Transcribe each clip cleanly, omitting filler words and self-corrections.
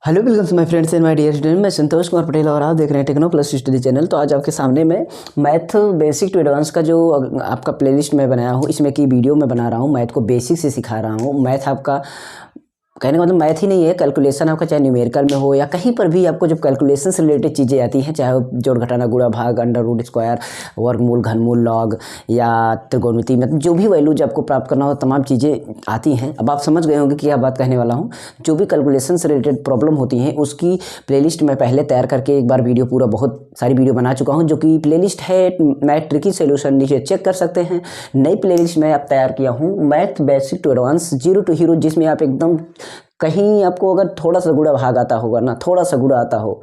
Hello welcome to my friends and my dear student. मैं संतोष कुमार पटेल और आप देख रहे हैं टेक्नो प्लस स्टडी चैनल। तो आज आपके सामने मैं मैथ बेसिक टू एडवांस का जो आपका प्लेलिस्ट मैं बनाया हूँ, इसमें की वीडियो मैं बना रहा हूँ। मैथ को बेसिक से सिखा रहा हूँ। मैथ आपका कहने का मतलब मैथ ही नहीं है, कैलकुलेशन आपका चाहे न्यूमेरिकल में हो या कहीं पर भी आपको जब कैलकुलेशन से रिलेटेड चीज़ें आती हैं, चाहे वो जोड़ घटाना गुणा भाग अंडर रूट स्क्वायर वर्गमूल घनमूल लॉग या त्रिकोणमिति, मतलब जो भी वैल्यूज आपको प्राप्त करना हो तमाम चीज़ें आती हैं। अब आप समझ गए होंगे कि क्या बात कहने वाला हूँ। जो भी कैलकुलेशन से रिलेटेड प्रॉब्लम होती हैं उसकी प्लेलिस्ट मैं पहले तैयार करके एक बार वीडियो पूरा बहुत सारी वीडियो बना चुका हूँ, जो कि प्लेलिस्ट है मैथ ट्रिकी सोल्यूशन, नीचे चेक कर सकते हैं। नई प्लेलिस्ट मैं आप तैयार किया हूँ math basic to advance zero to hero, जिसमें आप एकदम कहीं आपको अगर थोड़ा सा गुणा भाग आता होगा ना, थोड़ा सा गुणा आता हो,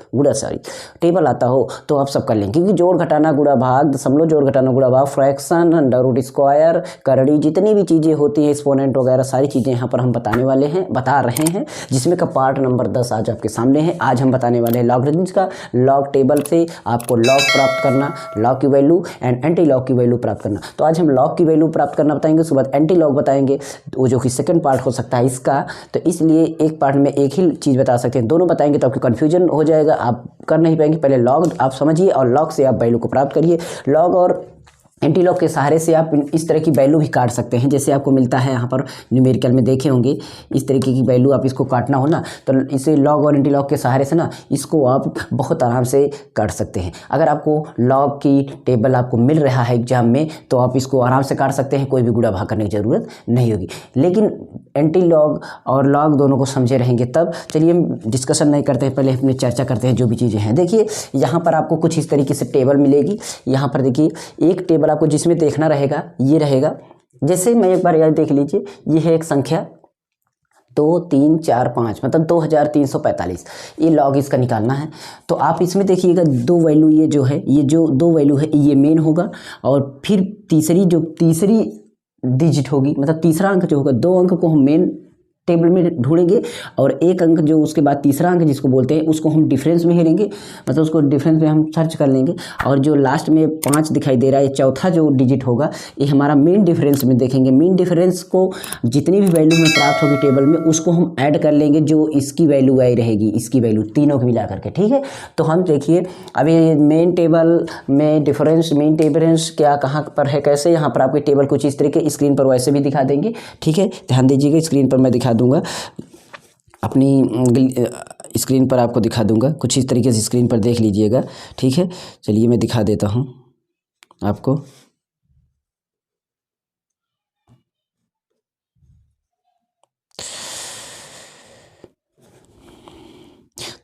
टेबल आता हो तो आप सब कर लेंगे, क्योंकि जोड़ घटाना गुणा भाग, दशमलव जोड़ घटाना गुणा भाग, फ्रैक्शन, अंडर रूट स्क्वायर, करड़ी, जितनी भी चीज़ें होती हैं, एक्सपोनेंट वगैरह सारी चीज़ें यहाँ पर हम बता रहे हैं, जिसमें का पार्ट नंबर 10 आज आपके सामने है। आज हम बताने वाले हैं लॉगरिथम्स का। लॉग टेबल से आपको लॉग प्राप्त करना, लॉग की वैल्यू एंड एंटी लॉग की वैल्यू प्राप्त करना। तो आज हम लॉग की वैल्यू प्राप्त करना बताएंगे, उसके बाद एंटी लॉग बताएंगे, वो जो कि सेकंड पार्ट हो सकता है इसका। तो इसलिए एक पार्ट में एक ही चीज़ बता सकते हैं, दोनों बताएंगे तो आपको कन्फ्यूजन हो जाएगा, आप कर नहीं पाएंगे। पहले लॉग आप समझिए और लॉग से आप वैल्यू को प्राप्त करिए। लॉग और एंटी लॉग के सहारे से आप इस तरह की वैल्यू भी काट सकते हैं, जैसे आपको मिलता है यहाँ पर न्यूमेरिकल में देखे होंगे। इस तरीके की वैल्यू आप इसको काटना हो ना, तो इसे लॉग और एंटी लॉग के सहारे से ना इसको आप बहुत आराम से काट सकते हैं। अगर आपको लॉग की टेबल आपको मिल रहा है एग्जाम में तो आप इसको आराम से काट सकते हैं, कोई भी गुणा भाग करने की ज़रूरत नहीं होगी। लेकिन एंटी लॉग और लॉग दोनों को समझे रहेंगे तब। चलिए हम डिस्कशन नहीं करते हैं, पहले अपनी चर्चा करते हैं जो भी चीज़ें हैं। देखिए यहाँ पर आपको कुछ इस तरीके से टेबल मिलेगी। यहाँ पर देखिए एक टेबल आपको जिसमें देखना रहेगा ये रहेगा। जैसे मैं एक बार याद देख लीजिए, ये है एक संख्या 2 3 4 5, मतलब 2345, ये लॉग इसका निकालना है। तो आप इसमें देखिएगा दो वैल्यू, ये जो है, ये जो दो वैल्यू है ये मेन होगा, और फिर तीसरी डिजिट होगी, मतलब तीसरा अंक जो होगा, दो अंक को हम मेन टेबल में ढूंढेंगे और एक अंक जो उसके बाद तीसरा अंक जिसको बोलते हैं उसको हम डिफरेंस में ही लेंगे, मतलब उसको डिफरेंस में हम सर्च कर लेंगे। और जो लास्ट में 5 दिखाई दे रहा है, चौथा जो डिजिट होगा ये हमारा मेन डिफरेंस में देखेंगे। मेन डिफरेंस को जितनी भी वैल्यू में प्राप्त होगी टेबल में उसको हम ऐड कर लेंगे, जो इसकी वैल्यू आई रहेगी, इसकी वैल्यू तीनों को मिला करके, ठीक है। तो हम देखिए अभी मेन टेबल में डिफरेंस, मेन डिफरेंस क्या कहाँ पर है, कैसे, यहाँ पर आपके टेबल कुछ इस तरीके स्क्रीन पर वैसे भी दिखा देंगे, ठीक है। ध्यान दीजिएगा, स्क्रीन पर मैं दिखा दूंगा, अपनी स्क्रीन पर आपको दिखा दूंगा, कुछ इस तरीके से स्क्रीन पर देख लीजिएगा, ठीक है। चलिए मैं दिखा देता हूं आपको।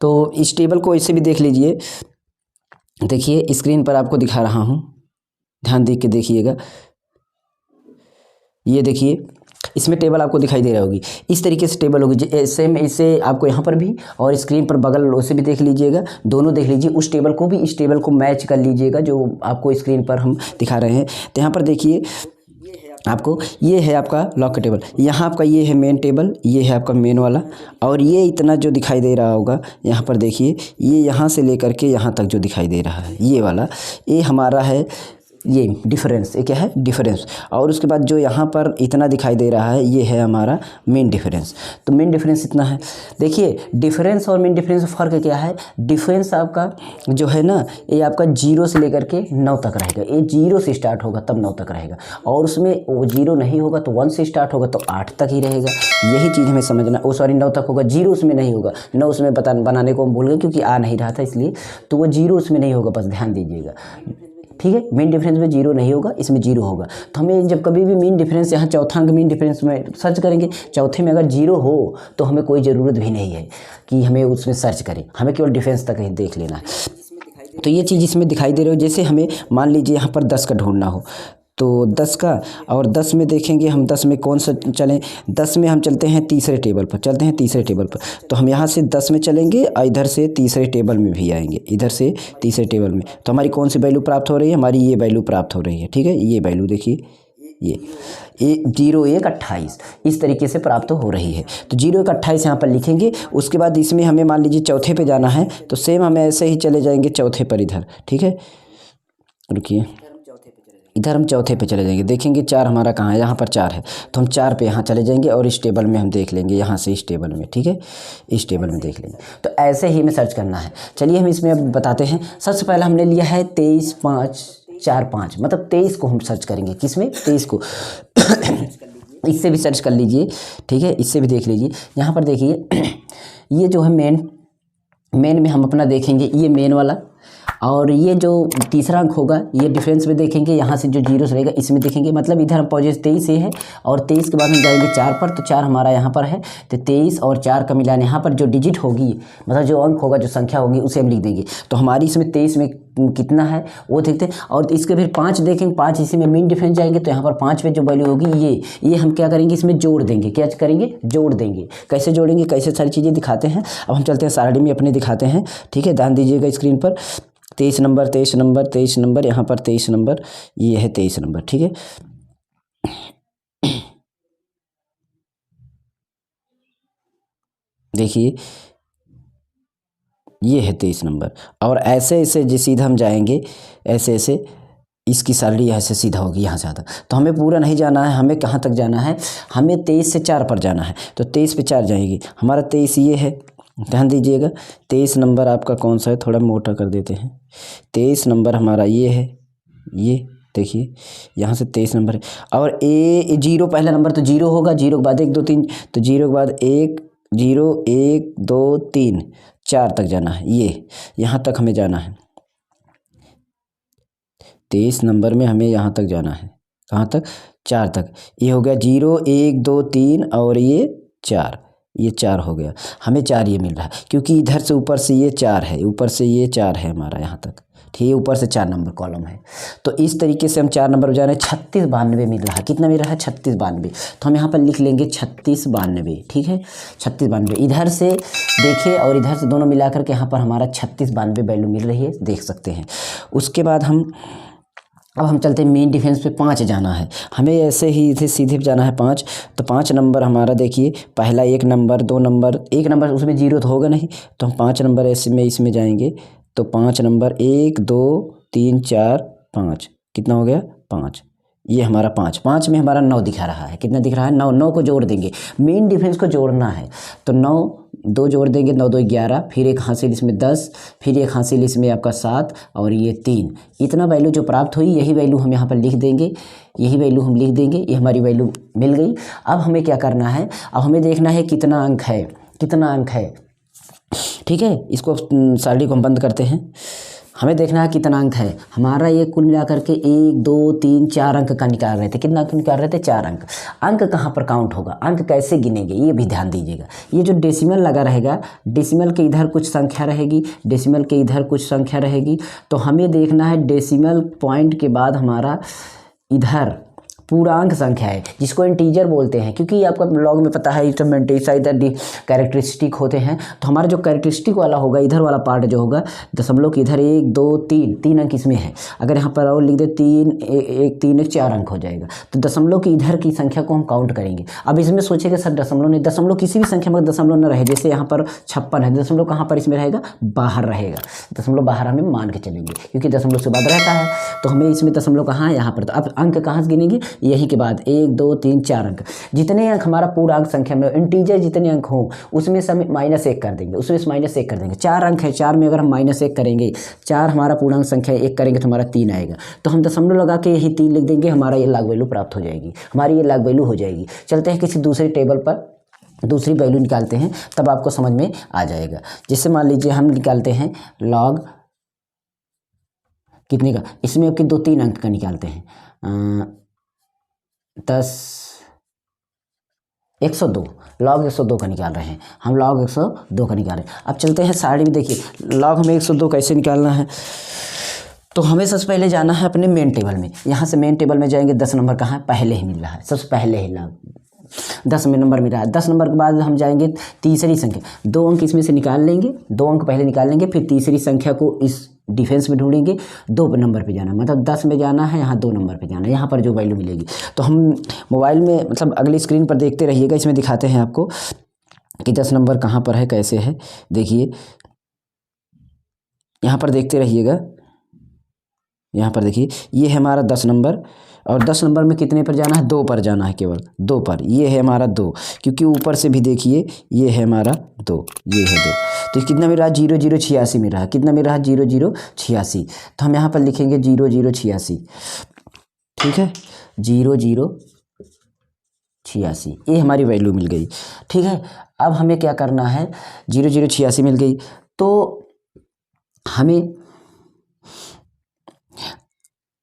तो इस टेबल को ऐसे भी देख लीजिए। देखिए स्क्रीन पर आपको दिखा रहा हूं, ध्यान दे के देखिएगा। ये देखिए इसमें टेबल आपको दिखाई दे रहा होगी, इस तरीके से टेबल होगी। सेम इसे आपको यहाँ पर भी और स्क्रीन पर बगल उसे भी देख लीजिएगा, दोनों देख लीजिए। उस टेबल को भी इस टेबल को मैच कर लीजिएगा जो आपको स्क्रीन पर हम दिखा रहे हैं। तो यहाँ पर देखिए आपको, ये है आपका लॉग का टेबल, यहाँ आपका ये है मेन टेबल, ये है आपका मेन वाला, और ये इतना जो दिखाई दे रहा होगा यहाँ पर देखिए, ये यहाँ से लेकर के यहाँ तक जो दिखाई दे रहा है ये वाला, ये हमारा है ये डिफरेंस। ये क्या है, डिफरेंस। और उसके बाद जो यहाँ पर इतना दिखाई दे रहा है ये है हमारा मेन डिफरेंस। तो मेन डिफरेंस इतना है। देखिए डिफरेंस और मेन डिफरेंस में फ़र्क क्या है। डिफरेंस आपका जो है ना, ये आपका 0 से लेकर के 9 तक रहेगा। ये 0 से स्टार्ट होगा तब 9 तक रहेगा, और उसमें वो 0 नहीं होगा तो 1 से स्टार्ट होगा तो 8 तक ही रहेगा। यही चीज़ हमें समझना। वो सॉरी 9 तक होगा, 0 उसमें नहीं होगा। 9 उसमें बनाने को हम भूल गए क्योंकि आ नहीं रहा था इसलिए, तो वो 0 उसमें नहीं होगा, बस ध्यान दीजिएगा, ठीक है। मेन डिफरेंस में 0 नहीं होगा, इसमें 0 होगा। तो हमें जब कभी भी मेन डिफरेंस, यहाँ चौथा अंक मेन डिफरेंस में सर्च करेंगे, चौथे में अगर 0 हो तो हमें कोई ज़रूरत भी नहीं है कि हमें उसमें सर्च करें, हमें केवल डिफरेंस तक ही देख लेना है। तो ये चीज़ इसमें दिखाई दे रही हो। जैसे हमें मान लीजिए यहाँ पर 10 का ढूंढना हो, तो 10 का, और 10 में देखेंगे हम, 10 में कौन सा चलें। 10 में हम चलते हैं तीसरे टेबल पर, चलते हैं तीसरे टेबल पर। तो हम यहाँ से 10 में चलेंगे और इधर से तीसरे टेबल में भी आएंगे, इधर से तीसरे टेबल में। तो हमारी कौन सी वैल्यू प्राप्त हो रही है, हमारी ये वैल्यू प्राप्त हो रही है, ठीक है। ये वैल्यू देखिए, ये 0 1 28 इस तरीके से प्राप्त हो रही है। तो 0 1 28 यहाँ पर लिखेंगे। उसके बाद इसमें हमें मान लीजिए चौथे पे जाना है, तो सेम हमें ऐसे ही चले जाएंगे चौथे पर इधर, ठीक है। रुकिए, इधर हम चौथे पे चले जाएंगे, देखेंगे 4 हमारा कहाँ है, यहाँ पर 4 है, तो हम 4 पे यहाँ चले जाएंगे और इस टेबल में हम देख लेंगे, यहाँ से इस टेबल में, ठीक है, इस टेबल में देख लेंगे। तो ऐसे ही हमें सर्च करना है। चलिए हम इसमें अब बताते हैं। सबसे पहले हमने लिया है 23 5 4 5, मतलब 23 को हम सर्च करेंगे, किसमें, 23 को। इससे भी सर्च कर लीजिए, ठीक है, इससे भी देख लीजिए। यहाँ पर देखिए ये जो है मेन में हम अपना देखेंगे, ये मेन वाला, और ये जो तीसरा अंक होगा ये डिफरेंस में देखेंगे, यहाँ से जो जीरो रहेगा इसमें देखेंगे, मतलब इधर हम पहुँचे 23 से है और 23 के बाद हम जाएंगे 4 पर, तो 4 हमारा यहाँ पर है, तो 23 और 4 का मिलान यहाँ पर जो डिजिट होगी, मतलब जो अंक होगा, जो संख्या होगी, उसे हम लिख देंगे। तो हमारी इसमें 23 में कितना है वो देखते हैं। और इसके फिर 5 देखेंगे, 5 इसी में मेन डिफरेंस जाएंगे, तो यहाँ पर 5 पे जो वैल्यू होगी ये हम क्या करेंगे, इसमें जोड़ देंगे। क्या करेंगे, जोड़ देंगे। कैसे जोड़ेंगे, कैसे सारी चीज़ें दिखाते हैं। अब हम चलते हैं सारणी में अपने दिखाते हैं, ठीक है, ध्यान दीजिएगा स्क्रीन पर। 23 नंबर 23 नंबर 23 नंबर, यहाँ पर 23 नंबर, ये है 23 नंबर, ठीक है। देखिए ये है 23 नंबर, और ऐसे ऐसे जो सीधा हम जाएंगे, ऐसे ऐसे इसकी सैलरी ऐसे सीधा होगी यहाँ से आता। तो हमें पूरा नहीं जाना है, हमें कहाँ तक जाना है, हमें 23 से 4 पर जाना है। तो 23 पे 4 जाएगी, हमारा 23 ये है, ध्यान दीजिएगा। 23 नंबर आपका कौन सा है, थोड़ा मोटा कर देते हैं। 23 नंबर हमारा ये है, ये देखिए यहाँ से 23 नंबर है। और ए जीरो पहला नंबर, तो जीरो होगा, जीरो के बाद 1 2 3, तो जीरो के बाद 1 0 1 2 3 4 तक जाना है। ये यहाँ तक हमें जाना है, 23 नंबर में हमें यहाँ तक जाना है, कहाँ तक, 4 तक। ये हो गया 0 1 2 3 और ये 4, ये 4 हो गया, हमें 4 ये मिल रहा है, क्योंकि इधर से ऊपर से ये 4 है, ऊपर से ये 4 है हमारा यहाँ तक, ठीक है, ऊपर से 4 नंबर कॉलम है। तो इस तरीके से हम 4 नंबर जा रहे हैं। 36 92 मिल रहा है, कितना मिल रहा है, 36 92। तो हम यहाँ पर लिख लेंगे 36 92, ठीक है, 36 92। इधर से देखिए और इधर से दोनों मिला करके यहाँ पर हमारा 36 92 वैल्यू मिल रही है, देख सकते हैं। उसके बाद अब हम चलते हैं मेन डिफेंस पे। 5 जाना है हमें, ऐसे ही इधर सीधे जाना है 5। तो 5 नंबर हमारा देखिए, पहला 1 नंबर 2 नंबर, 1 नंबर उसमें जीरो तो होगा नहीं, तो हम 5 नंबर ऐसे में इसमें जाएंगे। तो 5 नंबर 1 2 3 4 5, कितना हो गया, 5। ये हमारा 5 में हमारा 9 दिखा रहा है, कितना दिख रहा है, 9। 9 को जोड़ देंगे, मेन डिफरेंस को जोड़ना है। तो 9 2 जोड़ देंगे, 9 2 11, फिर एक हासिल इसमें 10, फिर एक हासिल इसमें आपका 7 और ये 3। इतना वैल्यू जो प्राप्त हुई, यही वैल्यू हम यहाँ पर लिख देंगे, यही वैल्यू हम लिख देंगे। ये हमारी वैल्यू मिल गई। अब हमें क्या करना है, अब हमें देखना है कितना अंक है, कितना अंक है, ठीक है। इसको सारणी को हम बंद करते हैं। हमें देखना है कितना अंक है हमारा। ये कुल मिलाकर के 1 2 3 4 अंक का निकाल रहे थे। कितना अंक निकाल रहे थे, 4 अंक। अंक कहाँ पर काउंट होगा, अंक कैसे गिनेंगे, ये भी ध्यान दीजिएगा। ये जो डेसिमल लगा रहेगा, डेसिमल के इधर कुछ संख्या रहेगी, डेसिमल के इधर कुछ संख्या रहेगी। तो हमें देखना है डेसिमल पॉइंट के बाद हमारा इधर पूर्णांक संख्या है, जिसको इंटीजर बोलते हैं, क्योंकि आपका लॉग में पता है इंस्ट्रूमेंटेशन इधर कैरेक्टरिस्टिक होते हैं। तो हमारा जो कैरेक्टरिस्टिक वाला होगा, इधर वाला पार्ट जो होगा दशमलव की, इधर 1 2 3 अंक इसमें है। अगर यहाँ पर और लिख दे 3 1 3 1 4 अंक हो जाएगा। तो दशमलव की इधर की संख्या को हम काउंट करेंगे। अब इसमें सोचेगा सर दशमलव नहीं, दशमलव किसी भी संख्या में दशमलव न रहे, जैसे यहाँ पर 56 है, दशमलव कहाँ पर इसमें रहेगा, बाहर रहेगा। दशमलव बाहर हमें मान के चलेंगे, क्योंकि दशमलव से बाद रहता है। तो हमें इसमें दशमलव कहाँ है, यहाँ पर। तो अब अंक कहाँ से गिनेंगे, यही के बाद 1 2 3 4 अंक। जितने अंक हमारा पूर्णांक संख्या में, इंटीजर जितने अंक हों उसमें से हम -1 कर देंगे, उसमें से -1 कर देंगे। 4 अंक है, 4 में अगर हम -1 करेंगे, 4 हमारा पूर्णांक संख्या है, 1 करेंगे तो हमारा 3 आएगा। तो हम दशमलव लगा के यही 3 लिख देंगे, हमारा ये लॉग वैल्यू प्राप्त हो जाएगी, हमारी ये लॉग वैल्यू हो जाएगी। चलते हैं किसी दूसरे टेबल पर, दूसरी वैल्यू निकालते हैं, तब आपको समझ में आ जाएगा। जैसे मान लीजिए हम निकालते हैं लॉग कितने का, इसमें आपके 2 3 अंक का निकालते हैं। 10 102, लॉग 102 का निकाल रहे हैं हम, लॉग 102 का निकाल रहे हैं। अब चलते हैं सारणी में। देखिए लॉग हमें 102 कैसे निकालना है। तो हमें सबसे पहले जाना है अपने मेन टेबल में। यहाँ से मेन टेबल में जाएंगे, 10 नंबर कहाँ है, पहले ही मिल रहा है, सबसे पहले ही लॉग 10 में नंबर मिल रहा है। 10 नंबर के बाद हम जाएंगे तीसरी संख्या, 2 अंक इसमें से निकाल लेंगे, 2 अंक पहले निकाल लेंगे, फिर तीसरी संख्या को इस डिफेंस में ढूंढेंगे। 2 नंबर पे जाना, मतलब 10 में जाना है, यहाँ 2 नंबर पे जाना है, यहाँ पर जो वैल्यू मिलेगी। तो हम मोबाइल में, मतलब अगली स्क्रीन पर देखते रहिएगा, इसमें दिखाते हैं आपको कि 10 नंबर कहाँ पर है, कैसे है। देखिए यहाँ पर देखते रहिएगा, यहाँ पर देखिए ये है हमारा 10 नंबर, और 10 नंबर में कितने पर जाना है, 2 पर जाना है, केवल 2 पर। ये है हमारा 2, क्योंकि ऊपर से भी देखिए ये है हमारा 2, ये है 2। तो कितना मिल रहा है, 0086 मिल रहा है। कितना मिल रहा है, 0086। तो हम यहाँ पर लिखेंगे 0086, ठीक है, 0086, ये हमारी वैल्यू मिल गई, ठीक है। अब हमें क्या करना है, 0086 मिल गई, तो हमें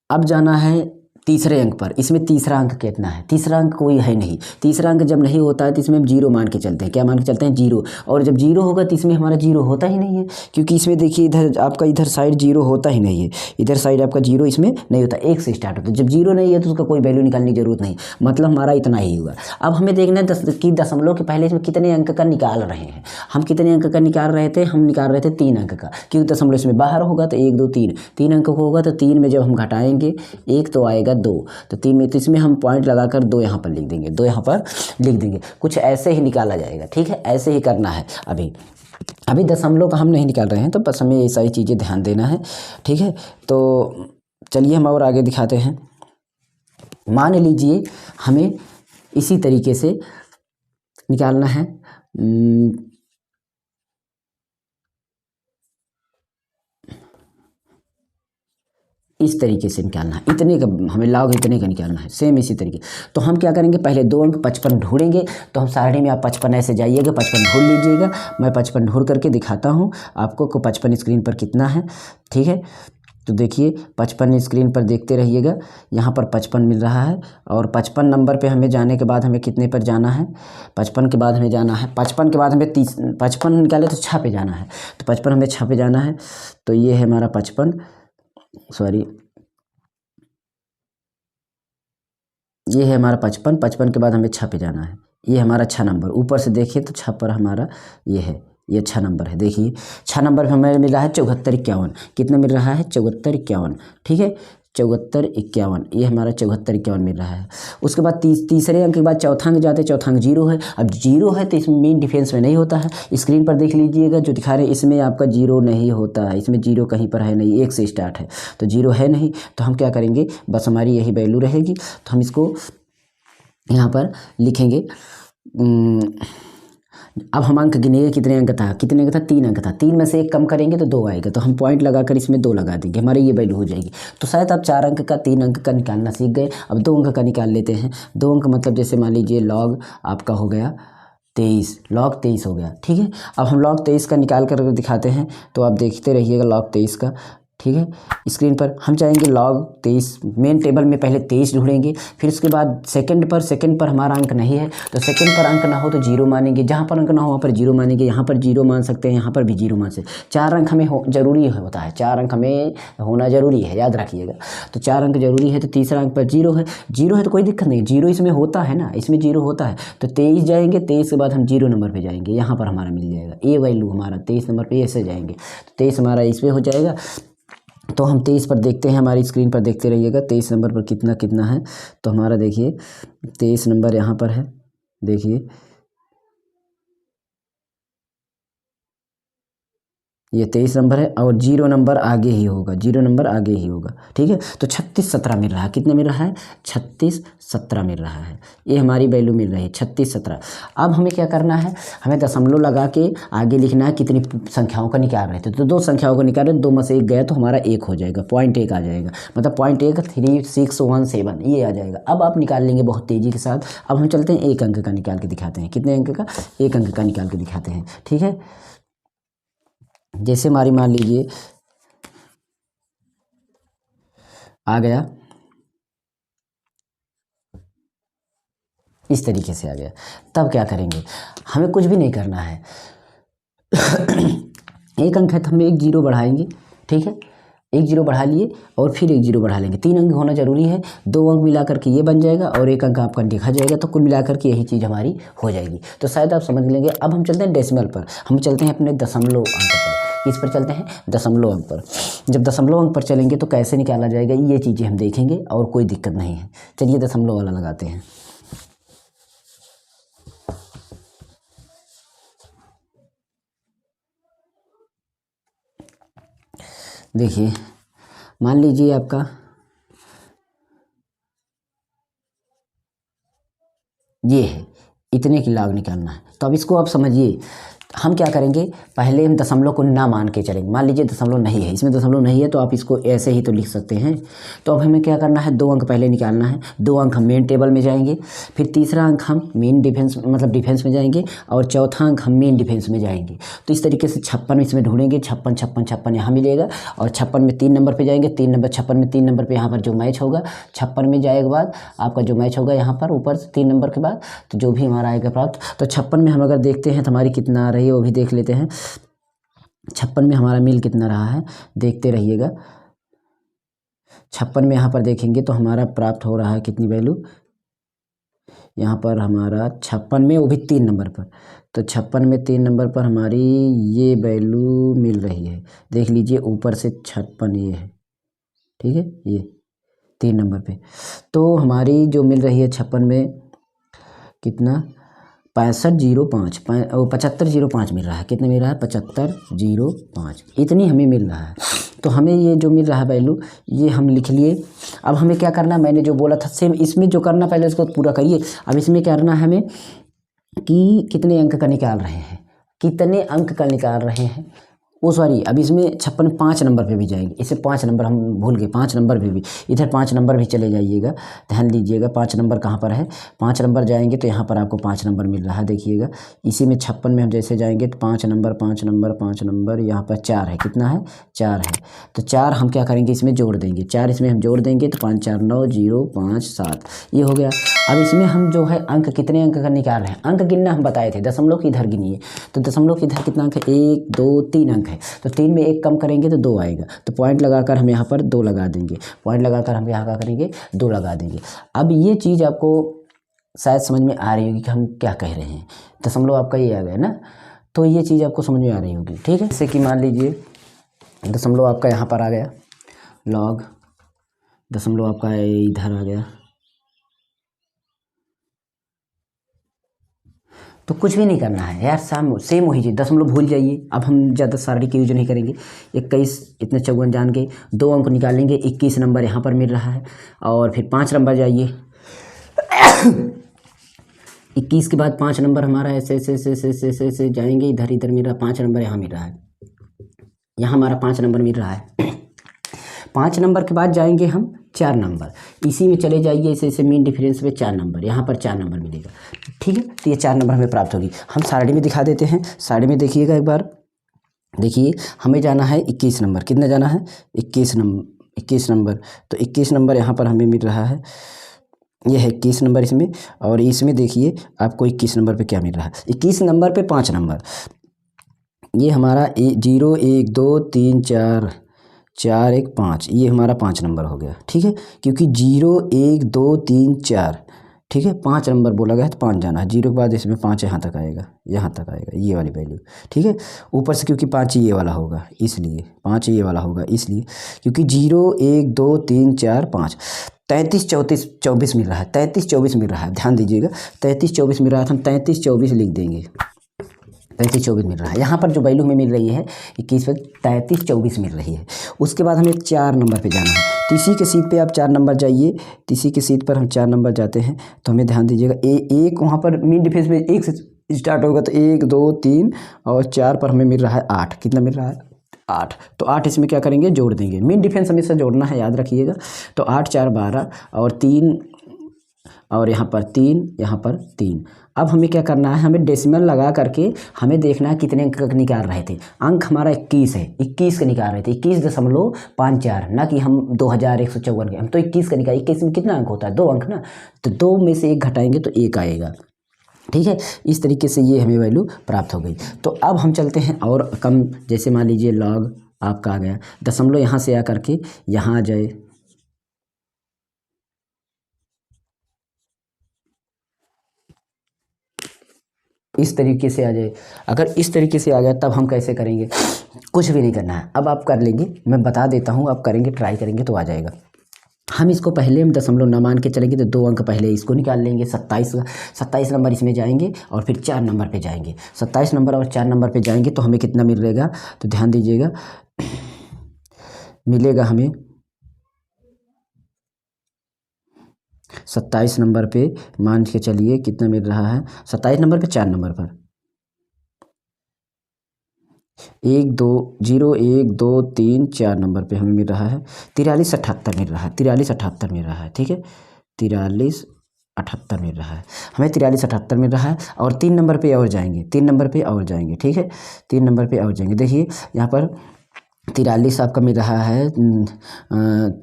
अब जाना है तीसरे अंक पर। इसमें तीसरा अंक कितना है, तीसरा अंक कोई है नहीं। तीसरा अंक जब नहीं होता है तो इसमें हम 0 मान के चलते हैं। क्या मान के चलते हैं, 0। और जब 0 होगा तो इसमें हमारा 0 होता ही नहीं है, क्योंकि इसमें देखिए इधर आपका इधर साइड 0 होता ही नहीं है। इधर साइड आपका 0 इसमें नहीं होता, 1 से स्टार्ट होता है। जब 0 नहीं है तो उसका कोई वैल्यू निकालने की जरूरत नहीं, मतलब हमारा इतना ही हुआ। अब हमें देखना है कि दशमलव के पहले इसमें कितने अंक का निकाल रहे हैं। हम कितने अंक का निकाल रहे थे, हम निकाल रहे थे 3 अंक का, क्योंकि दशमलव इसमें बाहर होगा तो 1 2 3, 3 अंक होगा। तो 3 में जब हम घटाएंगे 1 तो आएगा 2, तो 3 में, तो इसमें हम पॉइंट लगाकर 2 यहाँ पर लिख देंगे, 2 यहाँ पर लिख देंगे। कुछ ऐसे ही निकाला जाएगा, ठीक है, ऐसे ही करना है। अभी दशमलव का हम नहीं निकाल रहे हैं, तो बस हमें ये सारी चीज़ें ध्यान देना है, ठीक है। तो चलिए हम और आगे दिखाते हैं। मान लीजिए हमें इसी तरीके से निकालना है, इस तरीके से निकालना है, इतने का हमें लॉग इतने का निकालना है, सेम इसी तरीके। तो हम क्या करेंगे, पहले 2 अंक 55 ढूंढेंगे। तो हम सारणी में आप 55 ऐसे जाइएगा, 55 ढूंढ लीजिएगा। मैं 55 ढूंढ करके दिखाता हूँ आपको को 55 स्क्रीन पर कितना है, ठीक है। तो देखिए 55 स्क्रीन पर देखते रहिएगा, यहाँ पर 55 मिल रहा है। और 55 नंबर पे हमें जाने के बाद हमें कितने पर जाना है, 55 के बाद हमें जाना है, 55 के बाद हमें 55 निकाले तो 6 पे जाना है। तो 55 हमें 6 पे जाना है। तो ये है हमारा 55, सॉरी, ये है हमारा 55। 55 के बाद हमें 6 पे जाना है। ये हमारा 6 नंबर, ऊपर से देखिए तो 6 पर हमारा ये है, ये 6 नंबर है। देखिए 6 नंबर पे हमें मिल रहा है 74 51। कितना मिल रहा है, 74 51, ठीक है, 74 51, ये हमारा 74 51 मिल रहा है। उसके बाद तीसरे अंक के बाद चौथा अंक जाते हैं, चौथा अंक 0 है। अब 0 है तो इसमें मेन डिफेंस में नहीं होता है। स्क्रीन पर देख लीजिएगा जो दिखा रहे हैं, इसमें आपका 0 नहीं होता है, इसमें 0 कहीं पर है नहीं, 1 से स्टार्ट है, तो 0 है नहीं। तो हम क्या करेंगे, बस हमारी यही वैल्यू रहेगी। तो हम इसको यहाँ पर लिखेंगे। अब हम अंक गिनेंगे, कितने अंक था, कितने अंक था, 3 अंक था। 3 में से 1 कम करेंगे तो 2 आएगा, तो हम पॉइंट लगाकर इसमें 2 लगा देंगे, हमारी ये वैल्यू हो जाएगी। तो शायद आप 4 अंक का 3 अंक का निकालना सीख गए। अब 2 अंक का निकाल लेते हैं। 2 अंक मतलब जैसे मान लीजिए लॉग आपका हो गया 23, लॉग 23 हो गया, ठीक है। अब हम लॉग 23 का निकाल कर दिखाते हैं, तो आप देखते रहिएगा लॉग 23 का, ठीक है। स्क्रीन पर हम चाहेंगे लॉग 23, मेन टेबल में पहले 23 ढूंढेंगे, फिर उसके बाद सेकंड पर हमारा अंक नहीं है तो सेकंड पर अंक ना हो तो 0 मानेंगे, जहाँ पर अंक ना हो वहाँ पर 0 मानेंगे। यहाँ पर 0 मान सकते हैं, यहाँ पर भी 0 मान सकते हैं। 4 अंक हमें जरूरी होता है, 4 अंक हमें होना जरूरी है, याद रखिएगा। तो 4 अंक जरूरी है, तो तीसरा अंक पर 0 है। 0 है तो कोई दिक्कत नहीं, 0 इसमें होता है ना, इसमें 0 होता है। तो 23 जाएंगे, 23 के बाद हम 0 नंबर पर जाएंगे, यहाँ पर हमारा मिल जाएगा ये वैल्यू, हमारा 23 नंबर पर ऐसे जाएंगे, तो 23 हमारा इस पर हो जाएगा। तो हम 23 पर देखते हैं, हमारी स्क्रीन पर देखते रहिएगा 23 नंबर पर कितना कितना है। तो हमारा देखिए 23 नंबर यहाँ पर है, देखिए ये 23 नंबर है, और 0 नंबर आगे ही होगा, 0 नंबर आगे ही होगा, ठीक है। तो 36 17 मिल रहा है, कितना मिल रहा है, 36 17 मिल रहा है, ये हमारी वैल्यू मिल रही है 36 17। अब हमें क्या करना है, हमें दशमलव लगा के आगे लिखना है कितनी संख्याओं का निकाल रहे थे। तो 2 संख्याओं को निकाल रहे, 2 में से 1 गया तो हमारा 1 हो जाएगा, 0.1 आ जाएगा, मतलब 0.13617 ये आ जाएगा। अब आप निकाल लेंगे बहुत तेज़ी के साथ। अब हम चलते हैं 1 अंक का निकाल के दिखाते हैं, कितने अंक का, 1 अंक का निकाल के दिखाते हैं, ठीक है। जैसे हमारी मान लीजिए आ गया, इस तरीके से आ गया, तब क्या करेंगे, हमें कुछ भी नहीं करना है। 1 अंक है तो हम 1 0 बढ़ाएंगे, ठीक है, 1 0 बढ़ा लिए और फिर 1 0 बढ़ा लेंगे। 3 अंक होना जरूरी है, 2 अंक मिला करके ये बन जाएगा और 1 अंक आपका देखा जाएगा, तो कुल मिलाकर के यही चीज़ हमारी हो जाएगी। तो शायद आप समझ लेंगे। अब हम चलते हैं डेसिमल पर, हम चलते हैं अपने दशमलव अंक पर, किस पर चलते हैं, दशमलव अंक पर। जब दशमलव अंक पर चलेंगे तो कैसे निकाला जाएगा ये चीज़ें हम देखेंगे, और कोई दिक्कत नहीं है। चलिए दशमलव वाला लगाते हैं। देखिए मान लीजिए आपका ये है, इतने की लॉग निकालना है। तो अब इसको आप समझिए, हम क्या करेंगे, पहले हम दशमलव को ना मान के चलेंगे। मान लीजिए दशमलव नहीं है, इसमें दशमलव नहीं है तो आप इसको ऐसे ही तो लिख सकते हैं। तो अब हमें क्या करना है, 2 अंक पहले निकालना है। 2 अंक हम मेन टेबल में जाएंगे, फिर तीसरा अंक हम मेन डिफेंस मतलब डिफेंस में जाएंगे, और चौथा अंक हम मेन डिफेंस में जाएंगे। तो इस तरीके से 56 इसमें ढूंढेंगे, 56 56 56 यहाँ मिलेगा, और 56 में 3 नंबर पर जाएंगे, 3 नंबर 56 में 3 नंबर पर यहाँ पर जो मैच होगा, 56 में जाए के बाद आपका जो मैच होगा यहाँ पर ऊपर से 3 नंबर के बाद, तो जो भी हमारा आएगा प्राप्त। तो 56 में हम अगर देखते हैं तो हमारी कितना आ रही है वो भी देख लेते हैं। 56 में हमारा मिल कितना रहा है, देखते रहिएगा। 56 में यहाँ पर देखेंगे तो हमारा प्राप्त हो रहा है कितनी वैल्यू, यहाँ पर हमारा 56 में, वो भी 3 नंबर पर। तो 56 में 3 नंबर पर हमारी ये वैल्यू मिल रही है, देख लीजिए ऊपर से 56 ये है, ठीक है, ये 3 नंबर पे। तो हमारी जो मिल रही है 56 में कितना, 6505 7505 मिल रहा है। कितना मिल रहा है, 7505, इतनी हमें मिल रहा है। तो हमें ये जो मिल रहा है वैल्यू, ये हम लिख लिए। अब हमें क्या करना है, मैंने जो बोला था सेम इसमें जो करना, पहले इसको पूरा करिए। अब इसमें क्या करना है हमें कि कितने अंक का निकाल रहे हैं, कितने अंक का निकाल रहे हैं, वो सॉरी, अब इसमें 56 5 नंबर पे भी जाएंगे। इसे 5 नंबर हम भूल गए, 5 नंबर पे भी, इधर 5 नंबर भी चले जाइएगा, ध्यान दीजिएगा। 5 नंबर कहाँ पर है, 5 नंबर जाएंगे तो यहाँ पर आपको 5 नंबर मिल रहा है, देखिएगा। इसी में 56 में हम जैसे जाएंगे तो 5 नंबर 5 नंबर 5 नंबर, यहाँ पर 4 है, कितना है, 4 है। तो 4 हम क्या करेंगे, इसमें जोड़ देंगे, 4 इसमें हम जोड़ देंगे तो 5 4 9 0 5 7, ये हो गया। अब इसमें हम जो है अंक, कितने अंक का निकाल रहे हैं, अंक गिनना हम बताए थे, दशमलव की इधर गिनिए। तो दशमलव की इधर कितना अंक है, 1 2 3 अंक है। तो 3 में 1 कम करेंगे तो 2 आएगा, तो पॉइंट लगाकर हम यहाँ पर 2 लगा देंगे, पॉइंट लगाकर हम यहाँ क्या करेंगे, 2 लगा देंगे। अब ये चीज़ आपको शायद समझ में आ रही होगी कि हम क्या कह रहे हैं, दशमलव आपका ये आ गया ना, तो ये चीज़ आपको समझ में आ रही होगी, ठीक है। जैसे कि मान लीजिए दशमलव आपका यहाँ पर आ गया, लॉग दशमलव आपका इधर आ गया, तो कुछ भी नहीं करना है यार, सेम वही चीज़, दशमलव भूल जाइए। अब हम ज़्यादा सारणी की यूज नहीं करेंगे। 21 इतने 54 जान के 2 अंक निकालेंगे, 21 नंबर यहाँ पर मिल रहा है, और फिर 5 नंबर जाइए 21 के बाद 5 नंबर हमारा ऐसे ऐसे ऐसे ऐसे ऐसे ऐसे ऐसे जाएंगे, इधर इधर मिल रहा है 5 नंबर, यहाँ मिल रहा है, यहाँ हमारा 5 नंबर मिल रहा है। 5 नंबर के बाद जाएंगे हम 4 नंबर, इसी में चले जाइए ऐसे ऐसे मेन डिफरेंस में 4 नंबर, यहाँ पर 4 नंबर मिलेगा, ठीक है। तो ये 4 नंबर हमें प्राप्त होगी। हम सारणी में दिखा देते हैं, सारणी में देखिएगा एक बार, देखिए हमें जाना है 21 नंबर, कितना जाना है, 21 नंबर। तो 21 नंबर यहाँ पर हमें मिल रहा है, ये है 21 नंबर इसमें, और इसमें देखिए आपको 21 नंबर पे क्या मिल रहा है, 21 नंबर पे 5 नंबर, ये हमारा 0 1 2 3 4 4 1 5, ये हमारा 5 नंबर हो गया, ठीक है। क्योंकि 0 1 2 3 4, ठीक है, 5 नंबर बोला गया है तो 5 जाना है, 0 के बाद इसमें 5 यहाँ तक आएगा, यहाँ तक आएगा ये वाली वैल्यू, ठीक है। ऊपर से क्योंकि 5 ये वाला होगा इसलिए, 5 ये वाला होगा इसलिए, क्योंकि 0 1 2 3 4 5, 33 34 24 मिल रहा है, 33 24 मिल रहा है, ध्यान दीजिएगा 33 24 मिल रहा है, तो हम 33 24 लिख देंगे, 33 24 मिल रहा है। यहाँ पर जो वैल्यू हमें मिल रही है 21 पर 33 24 मिल रही है। उसके बाद हमें 4 नंबर पे जाना है, तो इसी के सीट पे आप 4 नंबर जाइए, तो इसी के सीट पर हम 4 नंबर जाते हैं। तो हमें ध्यान दीजिएगा एक वहाँ पर मेन डिफेंस में 1 से स्टार्ट होगा, तो 1 2 3 और 4 पर हमें मिल रहा है 8, कितना मिल रहा है 8। तो 8 इसमें क्या करेंगे, जोड़ देंगे, मेन डिफेंस हमेशा जोड़ना है, याद रखिएगा। तो 8 4 12 और 3, और यहाँ पर 3, यहाँ पर 3। अब हमें क्या करना है, हमें डेसिमल लगा करके हमें देखना है कितने अंक निकाल रहे थे। अंक हमारा 21 है, 21 का निकाल रहे थे, 21.54, ना कि हम 2154 के, हम तो 21 का निकाल। 21 में कितना अंक होता है, 2 अंक ना, तो 2 में से 1 घटाएंगे तो 1 आएगा, ठीक है। इस तरीके से ये हमें वैल्यू प्राप्त हो गई। तो अब हम चलते हैं और कम, जैसे मान लीजिए लॉग आपका आ गया, दशमलव यहाँ से आ करके यहाँ आ जाए, इस तरीके से आ जाए। अगर इस तरीके से आ गया तब हम कैसे करेंगे, कुछ भी नहीं करना है, अब आप कर लेंगे, मैं बता देता हूँ, आप करेंगे, ट्राई करेंगे तो आ जाएगा। हम इसको पहले हम दशमलव न मान के चलेंगे, तो 2 अंक पहले इसको निकाल लेंगे, 27 नंबर इसमें जाएंगे, और फिर 4 नंबर पे जाएंगे, 27 नंबर और 4 नंबर पे जाएंगे तो हमें कितना मिलेगा, तो ध्यान दीजिएगा, मिलेगा हमें 27 नंबर पे मान के चलिए कितना मिल रहा है, 27 नंबर पे 4 नंबर पर 1 2 0 1 2 3 4 नंबर पे हमें मिल रहा है 4378 मिल रहा है, 4378 मिल रहा है। ठीक है, 4378 मिल रहा है हमें, 4378 मिल रहा है। और 3 नंबर पे और जाएंगे, 3 नंबर पे और जाएंगे। ठीक है, 3 नंबर पे और जाएंगे। देखिए यहाँ पर 43 आपका मिल रहा है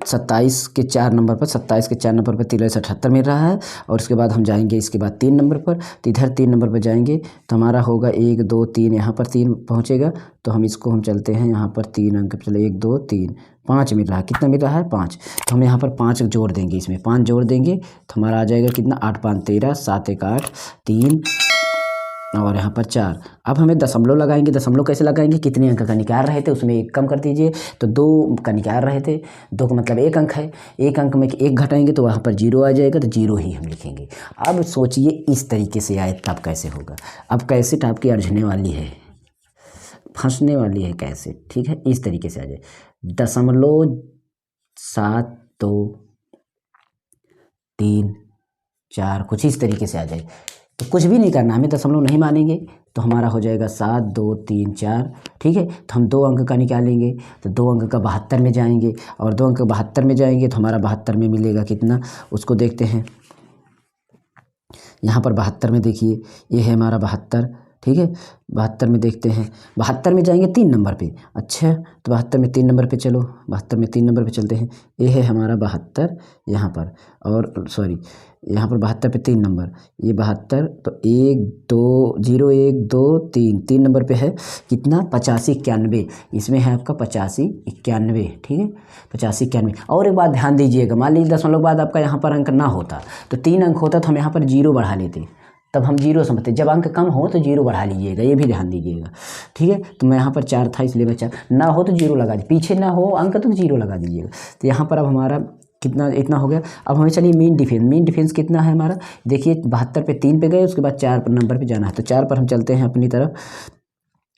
27 के 4 नंबर पर, 27 के 4 नंबर पर 4378 मिल रहा है। और उसके बाद हम जाएंगे इसके बाद 3 नंबर पर, तो इधर 3 नंबर पर जाएंगे तो हमारा होगा 1 2 3, यहाँ पर 3 पहुँचेगा तो हम इसको हम चलते हैं यहाँ पर 3 अंक पे चले, 1 2 3 5 मिल रहा है। कितना मिल रहा है 5, तो हम यहाँ पर 5 जोड़ देंगे, इसमें 5 जोड़ देंगे तो हमारा आ जाएगा कितना 8 5 13, 7 1 8 3 और यहाँ पर 4। अब हमें दशमलव लगाएंगे। दशमलव कैसे लगाएंगे, कितने अंक का निकाल रहे थे उसमें एक कम कर दीजिए, तो 2 का निकाल रहे थे, 2 का मतलब 1 अंक है, 1 अंक में 1 घटाएंगे तो वहाँ पर 0 आ जाएगा, तो 0 ही हम लिखेंगे। अब सोचिए इस तरीके से आए तब कैसे होगा। अब कैसेट आपकी अड़झने वाली है, फंसने वाली है कैसेट। ठीक है, इस तरीके से आ जाए 0.7234 कुछ इस तरीके से आ जाए। तो कुछ भी नहीं करना, हमें दशमलव नहीं मानेंगे तो हमारा हो जाएगा 7 2 3 4। ठीक है, तो हम 2 अंक का निकालेंगे तो 2 अंक का 72 में जाएंगे, और 2 अंक 72 में जाएंगे तो हमारा 72 में मिलेगा कितना, उसको देखते हैं। यहाँ पर 72 में देखिए ये है हमारा 72। ठीक है, 72 में देखते हैं, 72 में जाएंगे 3 नंबर पे। अच्छा, तो 72 में 3 नंबर पे चलो, 72 में 3 नंबर पे चलते हैं। ये है हमारा 72 यहाँ पर, और सॉरी यहाँ पर 72 पे 3 नंबर, ये 72, तो 1 2 0 1 2 3 3 नंबर पे है कितना 85 91, इसमें है आपका 85 91। ठीक है, 85 91। और एक बात ध्यान दीजिएगा, मान लीजिए दशमलव के बाद आपका यहाँ पर अंक ना होता तो 3 अंक होता तो हम यहाँ पर 0 बढ़ा लेते, तब हम 0 समझते। जब अंक कम हो तो 0 बढ़ा लीजिएगा, ये भी ध्यान दीजिएगा। ठीक है, तो मैं यहाँ पर 4 था इसलिए मैं 4, ना हो तो 0 लगा दीजिए, पीछे ना हो अंक तो 0 लगा दीजिएगा। तो यहाँ पर अब हमारा कितना इतना हो गया। अब हमें चलिए मीन डिफरेंस कितना है हमारा, देखिए 72 पे 3 पे गए, उसके बाद 4 नंबर पे जाना है, तो 4 पर हम चलते हैं अपनी तरफ।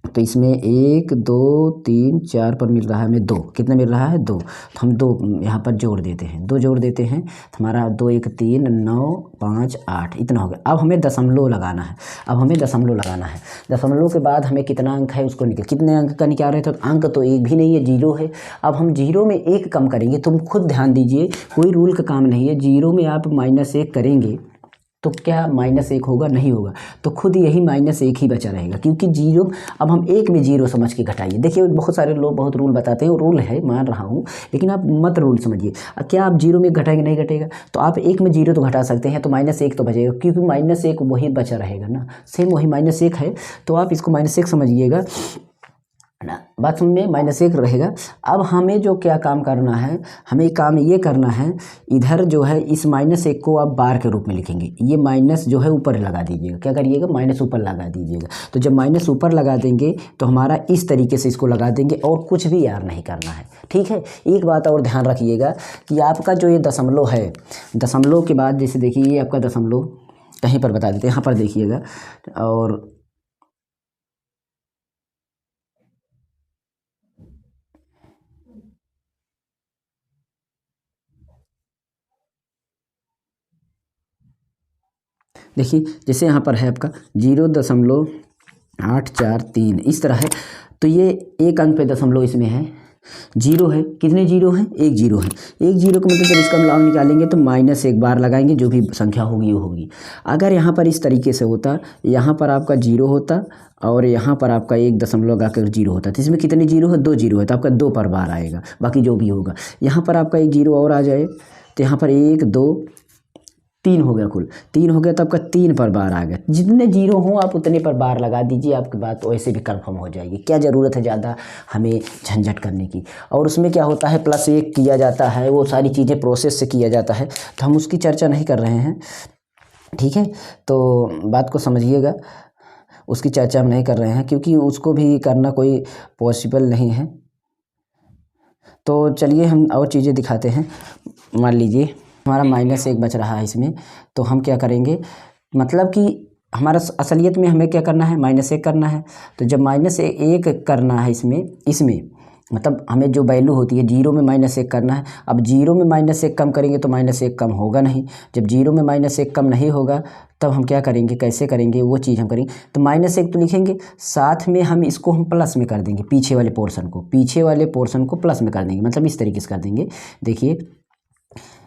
तो इसमें 1 2 3 4 पर मिल रहा है हमें 2, कितना मिल रहा है 2, तो हम 2 यहाँ पर जोड़ देते हैं, 2 जोड़ देते हैं तो हमारा 2 1 3 9 5 8 इतना हो गया। अब हमें दशमलव लगाना है, अब हमें दशमलव लगाना है। दशमलव के बाद हमें कितना अंक है उसको निकाल, कितने अंक का निकाल रहे थे, तो अंक तो एक भी नहीं है, 0 है। अब हम 0 में 1 कम करेंगे, तुम खुद ध्यान दीजिए, कोई रूल का काम नहीं है। 0 में आप -1 करेंगे तो क्या -1 होगा, नहीं होगा, तो खुद यही -1 ही बचा रहेगा, क्योंकि 0 अब हम 1 में 0 समझ के घटाइए। देखिए बहुत सारे लोग बहुत रूल बताते हैं, वो रूल है मान रहा हूँ, लेकिन आप मत रूल समझिए। क्या आप 0 में घटाएंगे, नहीं घटेगा, तो आप 1 में 0 तो घटा सकते हैं, तो -1 तो बचेगा, क्योंकि -1 वही बचा रहेगा ना, सेम वही -1 है, तो आप इसको -1 समझिएगा ना, बात समझ में, -1 रहेगा। अब हमें जो क्या काम करना है, हमें काम ये करना है, इधर जो है इस -1 को आप बार के रूप में लिखेंगे, ये माइनस जो है ऊपर लगा दीजिएगा, क्या करिएगा माइनस ऊपर लगा दीजिएगा। तो जब माइनस ऊपर लगा देंगे तो हमारा इस तरीके से इसको लगा देंगे, और कुछ भी यार नहीं करना है। ठीक है, एक बात और ध्यान रखिएगा कि आपका जो ये दशमलव है, दशमलव के बाद जैसे देखिए ये आपका दशमलव कहीं पर बता देते हैं, यहाँ पर देखिएगा, और देखिए जैसे यहाँ पर है आपका 0.843 इस तरह है, तो ये 1 अंक पे दशमलव इसमें है, 0 है, कितने 0 हैं, 1 0 है। 1 0 का मतलब जब इसका लॉग निकालेंगे तो -1 बार लगाएंगे, जो भी संख्या होगी वो होगी। अगर यहाँ पर इस तरीके से होता, यहाँ पर आपका 0 होता और यहाँ पर आपका 1 दशमलव लगाकर 0 होता, तो इसमें कितने 0 है, 2 0 है, तो आपका 2 पर बार आएगा, बाकी जो भी होगा। यहाँ पर आपका 1 0 और आ जाए तो यहाँ पर 1 2 3 हो गया, कुल 3 हो गया, तो आपका 3 पर बार आ गया। जितने 0 हों आप उतने पर बार लगा दीजिए, आपकी बात वैसे भी कंफर्म हो जाएगी। क्या ज़रूरत है ज़्यादा हमें झंझट करने की। और उसमें क्या होता है +1 किया जाता है, वो सारी चीज़ें प्रोसेस से किया जाता है, तो हम उसकी चर्चा नहीं कर रहे हैं। ठीक है, तो बात को समझिएगा, उसकी चर्चा हम नहीं कर रहे हैं, क्योंकि उसको भी करना कोई पॉसिबल नहीं है। तो चलिए हम और चीज़ें दिखाते हैं। मान लीजिए हमारा -1 बच रहा है इसमें, तो हम क्या करेंगे, मतलब कि हमारा असलियत में हमें क्या करना है, -1 करना है। तो जब -1 करना है इसमें मतलब हमें जो वैल्यू होती है 0 में -1 करना है। अब 0 में -1 कम करेंगे तो -1 कम होगा नहीं। जब 0 में -1 कम नहीं होगा तब हम क्या करेंगे, कैसे करेंगे वो चीज़ हम करेंगे। तो -1 तो लिखेंगे, साथ में हम इसको हम प्लस में कर देंगे, पीछे वाले पोर्शन को प्लस में कर देंगे, मतलब इस तरीके से कर देंगे। देखिए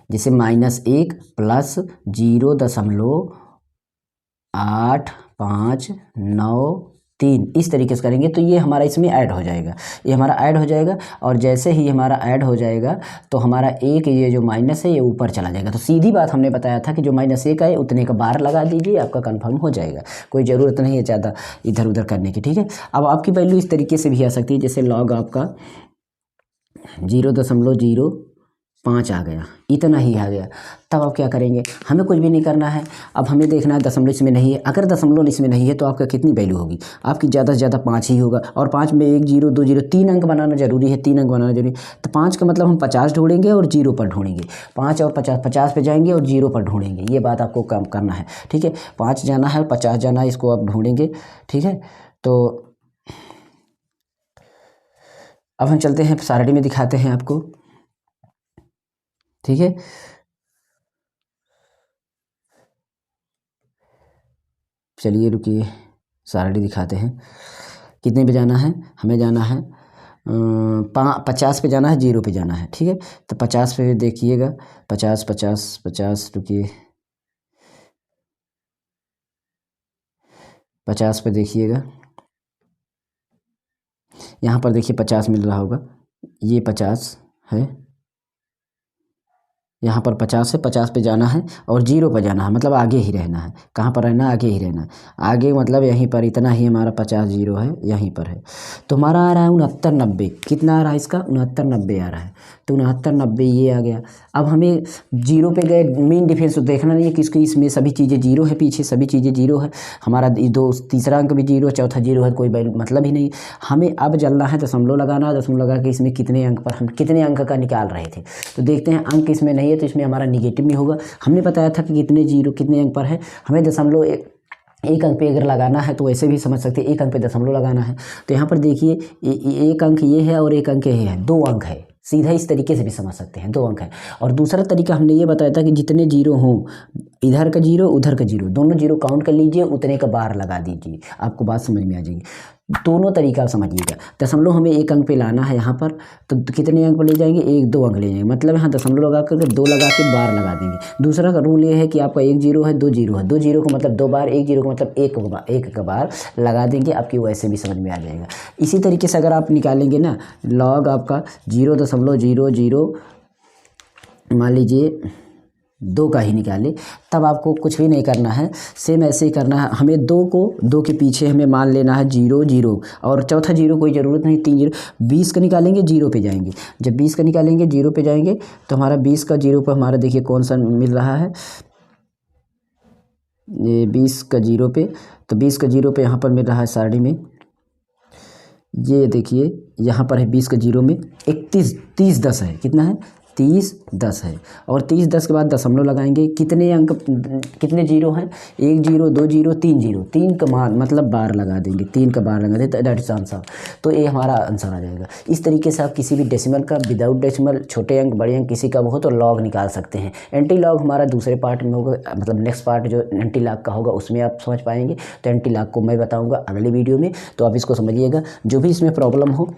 जैसे -1 प्लस 0.8593 इस तरीके से करेंगे तो ये हमारा इसमें ऐड हो जाएगा, ये हमारा ऐड हो जाएगा। और जैसे ही हमारा ऐड हो जाएगा तो हमारा एक ये जो माइनस है ये ऊपर चला जाएगा। तो सीधी बात हमने बताया था कि जो -1 है उतने का बार लगा दीजिए, आपका कंफर्म हो जाएगा, कोई ज़रूरत नहीं है ज़्यादा इधर उधर करने की, ठीक है। अब आपकी वैल्यू इस तरीके से भी आ सकती है, जैसे लॉग आपका 0.05 आ गया, इतना ही आ गया। तब आप क्या करेंगे, हमें कुछ भी नहीं करना है। अब हमें देखना है दशमलव इसमें नहीं है। अगर दशमलव इसमें नहीं है तो आपका कितनी वैल्यू होगी, आपकी ज़्यादा से ज़्यादा 5 ही होगा। और 5 में 1 0 2 0 3 अंक बनाना जरूरी है, 3 अंक बनाना जरूरी है। तो 5 का मतलब हम 50 ढूंढेंगे और 0 पर ढूंढेंगे, 5 और 50, 50 पे जाएंगे और 0 पर ढूंढेंगे। ये बात आपको कम करना है, ठीक है। 5 जाना है और 50 जाना है, इसको आप ढूंढेंगे, ठीक है। तो अब हम चलते हैं सारणी में, दिखाते हैं आपको, ठीक है। चलिए रुकिए, सारणी दिखाते हैं। कितने पे जाना है, हमें जाना है 50 पे जाना है, 0 पे जाना है, ठीक है। तो 50 पे देखिएगा, 50 50 50, रुकिए 50 पे देखिएगा, यहाँ पर देखिए 50 मिल रहा होगा, ये 50 है, यहाँ पर 50 है, 50 पे जाना है और 0 पर जाना है, मतलब आगे ही रहना है। कहाँ पर रहना है, आगे ही रहना है। आगे मतलब यहीं पर, इतना ही हमारा 50 0 है, यहीं पर है। तो हमारा आ रहा है 69 90, कितना आ रहा है इसका, 69 90 आ रहा है। तो 69 90 ये आ गया। अब हमें 0 पे गए, मेन डिफरेंस तो देखना नहीं है किसकी, इसमें सभी चीज़ें 0 है, पीछे सभी चीज़ें 0 है। हमारा तीसरा अंक भी 0, चौथा 0 है, कोई मतलब ही नहीं। हमें अब चलना है दशमलव लगाना है, दशमलव लगा के इसमें कितने अंक पर, हम कितने अंक का निकाल रहे थे। तो देखते हैं, अंक इसमें नहीं है तो इसमें हमारा निगेटिव में होगा। हमने बताया था कि कितने अंक पर है, हमें दशमलव एक अंक पे अगर लगाना है तो ऐसे भी समझ सकते हैं, एक अंक पे दशमलव लगाना है। तो यहाँ पर देखिए एक अंक ये है और एक अंक ये है, 2 अंक है, सीधा इस तरीके से भी समझ सकते हैं, 2 अंक है। और दूसरा तरीका हमने ये बताया था कि जितने 0 हों, इधर का 0 उधर का 0, दोनों 0 काउंट कर लीजिए, उतने का बार लगा दीजिए, आपको बात समझ में आ जाएगी। दोनों तरीका समझिएगा। दशमलव हमें एक अंक पे लाना है यहाँ पर, तो कितने अंक पर ले जाएंगे, 1 2 अंक ले जाएंगे, मतलब यहाँ दशमलव लगा करके 2 लगा के बार लगा देंगे। दूसरा का रूल ये है कि आपका 1 0 है, 2 0 है, 2 0 का मतलब 2 बार, 1 0 का मतलब एक का बार लगा देंगे, आपकी वैसे भी समझ में आ जाएगा। इसी तरीके से अगर आप निकालेंगे ना, लॉग आपका 0.00 मान लीजिए 2 का ही निकाले, तब आपको कुछ भी नहीं करना है, सेम ऐसे ही करना है। हमें 2 के पीछे हमें मान लेना है 0 0 और चौथा 0 कोई ज़रूरत नहीं, 3 0। 20 का निकालेंगे 0 पे जाएंगे, जब 20 का निकालेंगे 0 पे जाएंगे तो हमारा 20 का 0 पर हमारा देखिए कौन सा मिल रहा है, ये 20 का 0 पे, तो 20 का 0 पे यहाँ पर मिल रहा है सारणी में, ये देखिए यहाँ पर है 20 का 0 में 30 10 है, कितना है 30 10 है। और 30 10 के बाद दशमलव लगाएंगे, कितने अंक, कितने 0 हैं, 1 0 2 0 3 0, 3 का मान मतलब बार लगा देंगे, 3 का बार लगा देते, दैट इज आंसर। तो ये हमारा आंसर आ जाएगा। इस तरीके से आप किसी भी डेसिमल का, विदाउट डेसिमल, छोटे अंक बड़े अंक किसी का हो तो लॉग निकाल सकते हैं। एंटी लॉग हमारा दूसरे पार्ट में होगा, मतलब नेक्स्ट पार्ट जो एंटी लॉग का होगा उसमें आप समझ पाएंगे। तो एंटी लॉग को मैं बताऊँगा अगले वीडियो में, तो आप इसको समझिएगा। जो भी इसमें प्रॉब्लम हो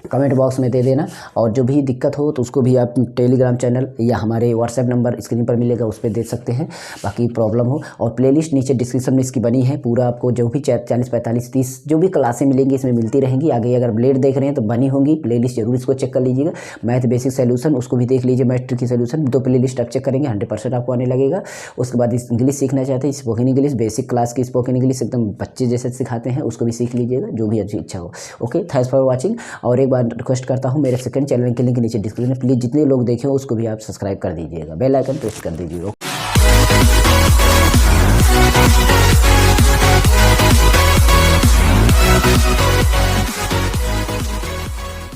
कमेंट बॉक्स में दे देना, और जो भी दिक्कत हो तो उसको भी आप टेलीग्राम चैनल या हमारे व्हाट्सएप नंबर स्क्रीन पर मिलेगा, उस पर दे सकते हैं। बाकी प्रॉब्लम हो, और प्लेलिस्ट नीचे डिस्क्रिप्शन में इसकी बनी है, पूरा आपको जो भी 40 45 30 जो भी क्लासें मिलेंगी इसमें मिलती रहेंगी। आगे अगर ब्लेड देख रहे हैं तो बनी होंगी प्लेलिस्ट, जरूर इसको चेक कर लीजिएगा। मैथ बेसिक सोल्यूशन उसको भी देख लीजिए, मैथ की सोल्यूशन, 2 प्लेलिस्ट आप चेक करेंगे 100% आपको आने लगेगा। उसके बाद इंग्लिश सीखना चाहते हैं, स्पोकन इंग्लिश, बेसिक क्लास की स्पोकन इंग्लिश एकदम बच्चे जैसे सिखाते हैं, उसको भी सीख लीजिएगा, जो भी अच्छी इच्छा हो। Okay, thanks for watching. और एक बार रिक्वेस्ट करता हूँ, मेरे सेकंड चैनल के लिंक नीचे डिस्क्रिप्शन में, प्लीज़ जितने लोग देखे हो उसको भी आप सब्सक्राइब कर दीजिएगा, बेल आइकन प्रेस कर दीजिएगा।